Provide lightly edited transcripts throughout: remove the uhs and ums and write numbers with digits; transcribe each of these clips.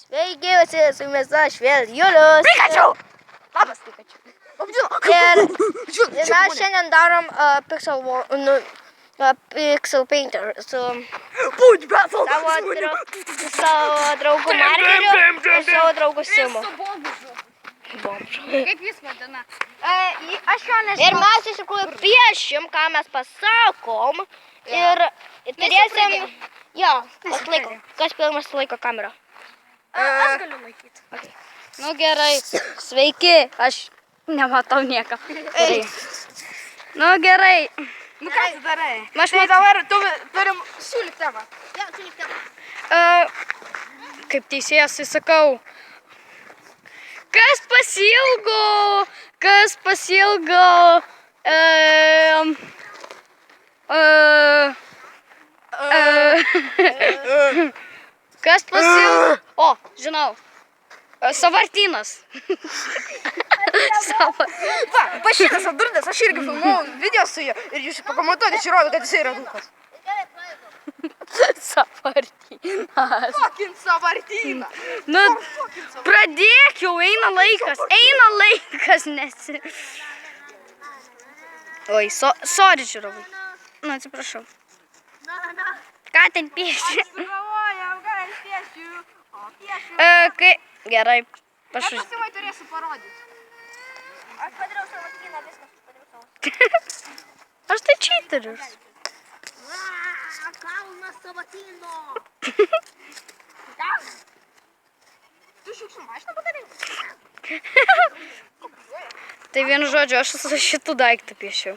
Sveiki, visi, su jumis aš vėl Julius. Pikachu! Labas, Pikachu. Ir mes šiandien darom Pixel Painter su savo draugu Margeriu ir savo draugu Simu. Kaip jis vadina? Aš jo nežinau. Ir mes iš tikrųjų piešim, ką mes pasakom. Ir turėsim... Jo, kas pirmas laiko kamerą? Aš galiu laikyti. Okay. Nu gerai, sveiki, aš nematau nieko. Gerai. Nu gerai. Nu ką tu darai? Tai dabar turim siūlyk temą. Jo, siūlyk temą. Kaip teisėjas įsakau, kas pasiilgo, kas pasiilgo, o, žinau, Sąvartynas. Va, šitas apdurdas, aš irgi filmavau video su juo ir jūs pakomentuoti, aš įrodo, kad jisai yra dukas. Sąvartynas. Fucking Sąvartyną. Nu, pradėk jau, eina laikas, nesi. Oi, sorry, žiūrovai. Nu, atsiprašau. Ką ten pieši? Sugalvojau, ką aš piešiu. O, piešiu. Gerai, Aš pašau. pasimai turėsiu parodyti. Aš padariau Sąvartyną, viskas, padariau Sąvartyną. Aš tai čyterius. Kalnas Sąvartyno. Tu šiukšlių mašiną padarai? Tai vienu žodžiu, aš su šitų daiktą piešiau.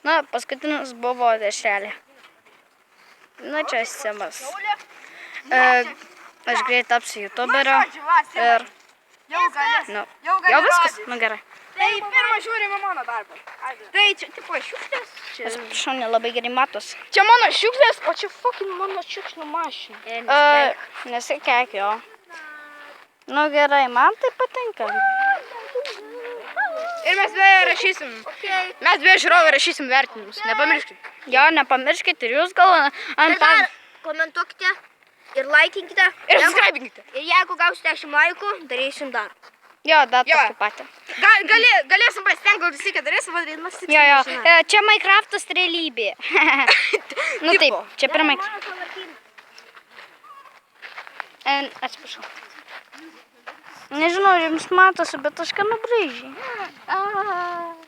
Na, paskutinis buvo dešrelė. Na, čia Simas. Aš greit tapsiu youtuberio ir... Jau galės. Nu, Jau gali jau viskas? rodyti. Nu, gerai. Tai pirmą žiūrime mano darbą. Tai čia tipo šiukšlės. Atsiprašau, nelabai gerai matos. Čia mano šiukšlės, o čia fucking mano šiukšlių mašina. Nesikeik jo. Nu, gerai, man tai patinka. Ir mes beje rašysim. Mes beje žiūrovai rašysim vertinimus. Nepamirškit. Jo, nepamirškit ir jūs gal ant tą... Komentuokite ir laikinkite. Ir subscribinkite. Ir jeigu gausite 10 laikų, darysim dar. Jo, dar Jo. tokį patį. Galėsim pasitengti, gal visi, kad darysim padaryti. Mes tik Jo, jo. nežinome. Čia Minecraftas realybė. Nu taip, čia per Minecraft. Atsiprašau. Nežinau, jums matosi, bet aš ką nubraižiai.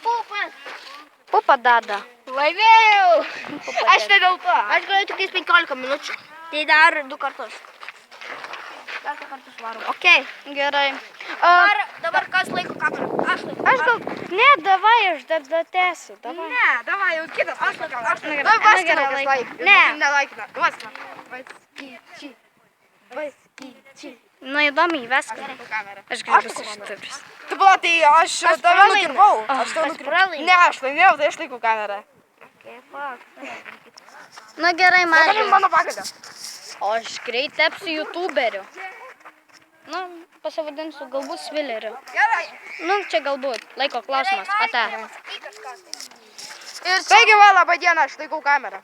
Pupas. Pupa dada. Laimėjau. Aš tai dėl to. Aš galiu tik 15 minučių. Tai dar 2 kartus. Dar 2 kartus varom. Okei, gerai. Dabar kas laiko kamerą? Aš laiko. Aš gal... Ne, davai, aš dar tęsiu. Davai. Ne, davai, jau kitas. Aš gerai. Davai, Na, Vaskina, gerai, kas laikina. Ne. Nelaikina. Vaskina. Vaskiči. Nu, įdomiai, veską. Kamerą. Aš galiu susitapris. Tu pala, tai aš tave pralaimiu. nukirpau. Aš tave Aš nukirpau. pralaimiu. Ne, aš laimėjau, tai aš laikau kamerą. Na gerai, Negalim man. mano pakadą. O aš greit tapsiu youtuberiu. Nu, pasivadinsiu galbūt Svileriu. Gerai. Nu, čia galbūt. Laiko klausimas. Ate. Ir sveiki, va, labą dieną, aš laikau kamerą.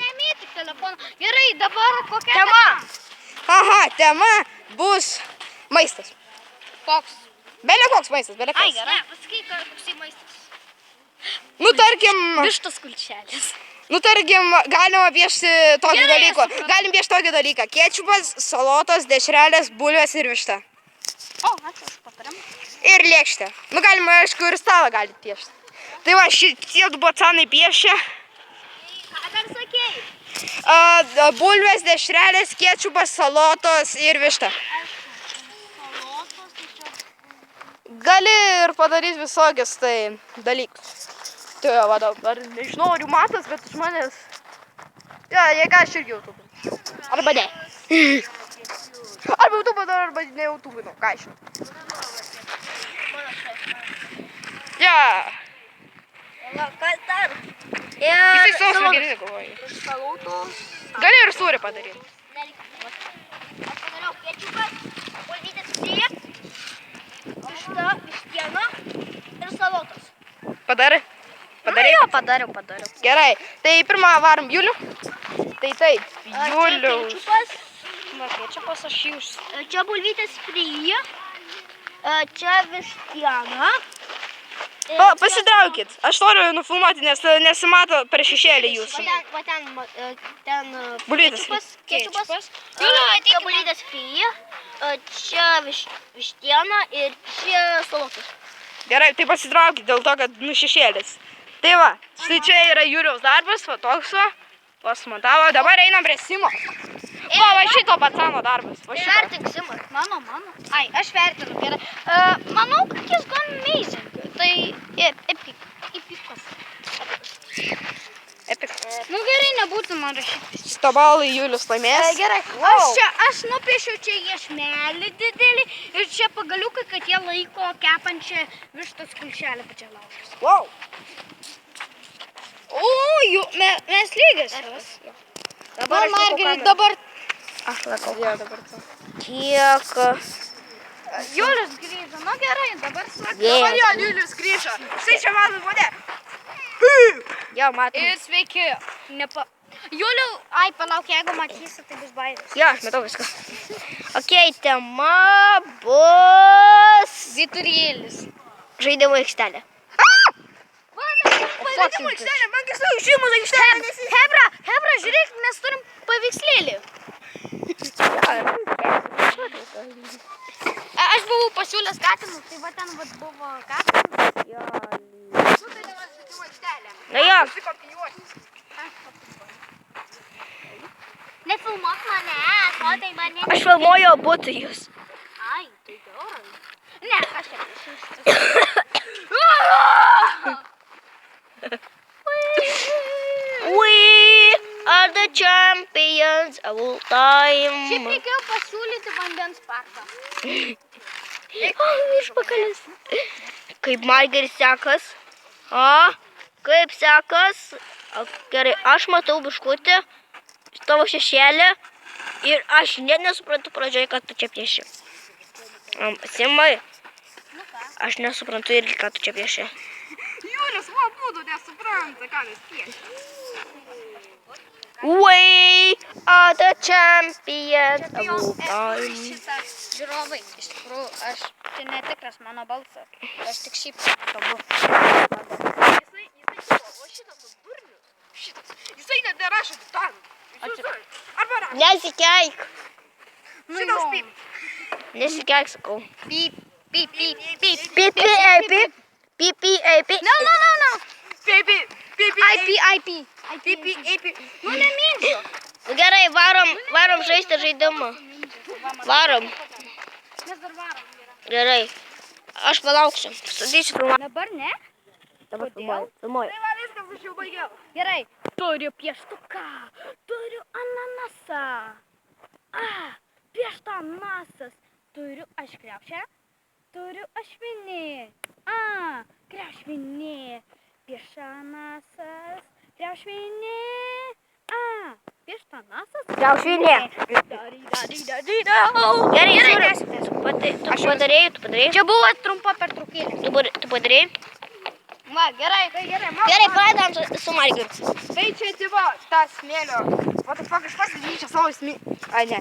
Nemėtik telefoną. Gerai, dabar kokia Tema. Aha, tema bus maistas. Koks? Bele koks maistas, bele Ai, koks. gerai. Pasakyk, koksai maistas. Nu, tarkim, Vištas kulčelis. galima piešti tokį Gerai, dalyką. supratau. Galim piešti tokį dalyką. Kečupas, salotos, dešrelės, bulvės ir višta. O, ačiū už patarimą. Ir lėkštę. Nu, galima, aišku, ir stalą galit piešti. Tai va, šitie du bocanai piešia. Ką dar sakėjai? Bulvės, dešrelės, kečupas, salotos ir višta. Gali ir padaryti visokius tai dalykus. Tai va, dabar nežinau, ar jų matas, bet iš manęs... Jo, jeigu aš irgi YouTube. Arba ne. Arba YouTube, arba ne YouTube, nu, ką aš žinau. Jo. Kas dar? Jisai sosų geri, galvoju. Salotos. Gali ir sūrį padaryti. Aš padariau kečupas, bulvytės frie, višta, vištiena ir salotos. Padarai? Padarai? Jo, padariau. Gerai. Tai pirmą varom Julių. Tai taip, Čia Juliaus. kečupas, Va, kečupas aš jį Čia bulvytės fry. Čia vištiena. Pasitraukit. Aš noriu nufilmuoti, nes nesimato per šešėlį jūsų. Va ten Bulvytės. kečupas. Čia bulvytės fry. Čia vištiena ir čia salotas. Gerai, tai pasitraukit dėl to, kad šešėlis. Tai va, štai čia yra Juliaus darbas, va toks va. Pasmontavo, dabar einam prie Simo. Va šito pacano darbas. Vertink Simą. Mano. Ai, aš vertinu, gerai. Manau, kad jis gan amazing. Tai epikas. Epic. Nu gerai, nebūtų man rašyti. Stabalai Julius laimės. Gerai, aš nupiešiau čia iešmelį didelį ir čia pagaliukai, kad jie laiko kepančią vištos kulšelę pačią laužus. Wow. O, mes lygias. Dabar aš Margaret, dabar Aš laikau. Jo, dabar tu. Tiek. Julius grįžo. Nu gerai, dabar sakai. Dabar jo, Julius grįžo. Štai čia matot mane. Jo, matom. Ir sveiki. Juliau, palauk, jeigu matysi, tai bus bairis. Jo, aš matau viską. Okei, tema bus Vyturėlis. žaidimų aikštelė. Žaidimų aikštelė, man kažkai žaidimų aikštelė. Hebra, žiūrėk, mes turim paveikslėlį. Aš buvau pasiūlęs katinų, tai va ten buvo katinų. Na jo, Nefilmuok manęs, o tai mane. aš filmuoju abu jūs. Ai, tai gerai. Ne, aš čia. We are the champions of all Šiaip time. reikėjo pasiūlyti vandens parką. Užpakalis. Kaip Margeris sekas? Kaip sekas? Gerai, aš matau biškutį, tavo šešėlį ir aš net nesuprantu pradžioje, kad tu čia pieši. Simai, aš nesuprantu irgi, kad tu čia pieši. Julius, va, būtų nesupranta, ką jis piešia. We are the champions of all time. Žiūrovai, iš tikrųjų, aš tai netikras mano balsas. Aš tik šiaip kalbu. Jisai net nerašo ten. Arba rašo. Nesikeik. Šitas pip. Nesikeik, sakau. Pip. Pipi, ei, pip. Pipi, ei, pip. No. Pipi. IP. Pipi, pipi. Nu, nemindžiu. Gerai, varom žaisti žaidimą. Varom. Mes dar varom. Gerai. Aš palauksiu. Statysiu filmuoti. Dabar ne? Dabar filmuoju. Filmuoju. Tai va, viskas, aš jau baigiau. Gerai. Turiu pieštuką. Turiu ananasą. Piešta ananasas. Turiu aš kriaušę. Turiu aš vinį. Kriaušvinė. Piešta ananasas. Kriaušvinė. Piešta ananasas. Kriaušvinė. Gerai, Gerai, tu padarėjai. Čia buvo trumpa pertraukėlė. Tu padarėjai. Va, gerai. Gerai, pradedam su Margeriu. Tai čia, tipo, ta smėlio. Va, tai fuck, aš pasidaryčiau savo smėlį. Ai, ne.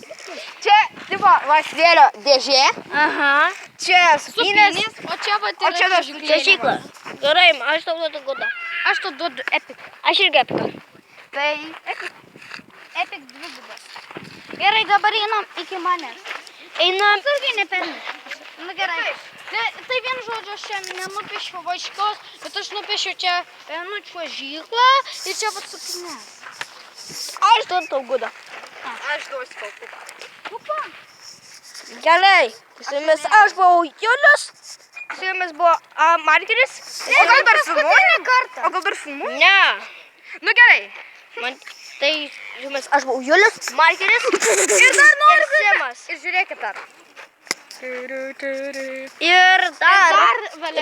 Čia, tipo, va, smėlio dėžė. Aha. Čia supynės. O čia va O čia dar Češykla. Gerai, aš tau duodu godą. Aš tau duodu epic. Aš irgi epiką. Tai, Epic dvigubas. Gerai, dabar einam iki manęs. Einam. Irgi nepermėt. Nu gerai. Tai vien žodžiu, aš čia nenupiešiau vaškos, bet aš nupiešiau čia čiuožyklą ir čia vat supynės. Aš duodu tau godą. aš duosiu tau kupą. Gerai. Su jumis aš buvau Julius. Su jumis buvo Margeris. O gal dar filmuoji? O gal dar filmuoji? Ne. Nu gerai. Tai jumis aš buvau Julius, Margeris ir Simas. Ir žiūrėkit dar. Ir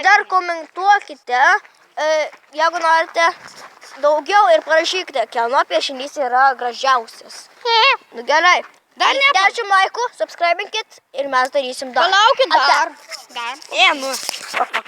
dar komentuokite, jeigu norite daugiau ir parašykite, kieno piešinys yra gražiausias. Nu gerai. Dar 10 laikų, subscribinkit ir mes darysim dar. Palaukit dar. Nu.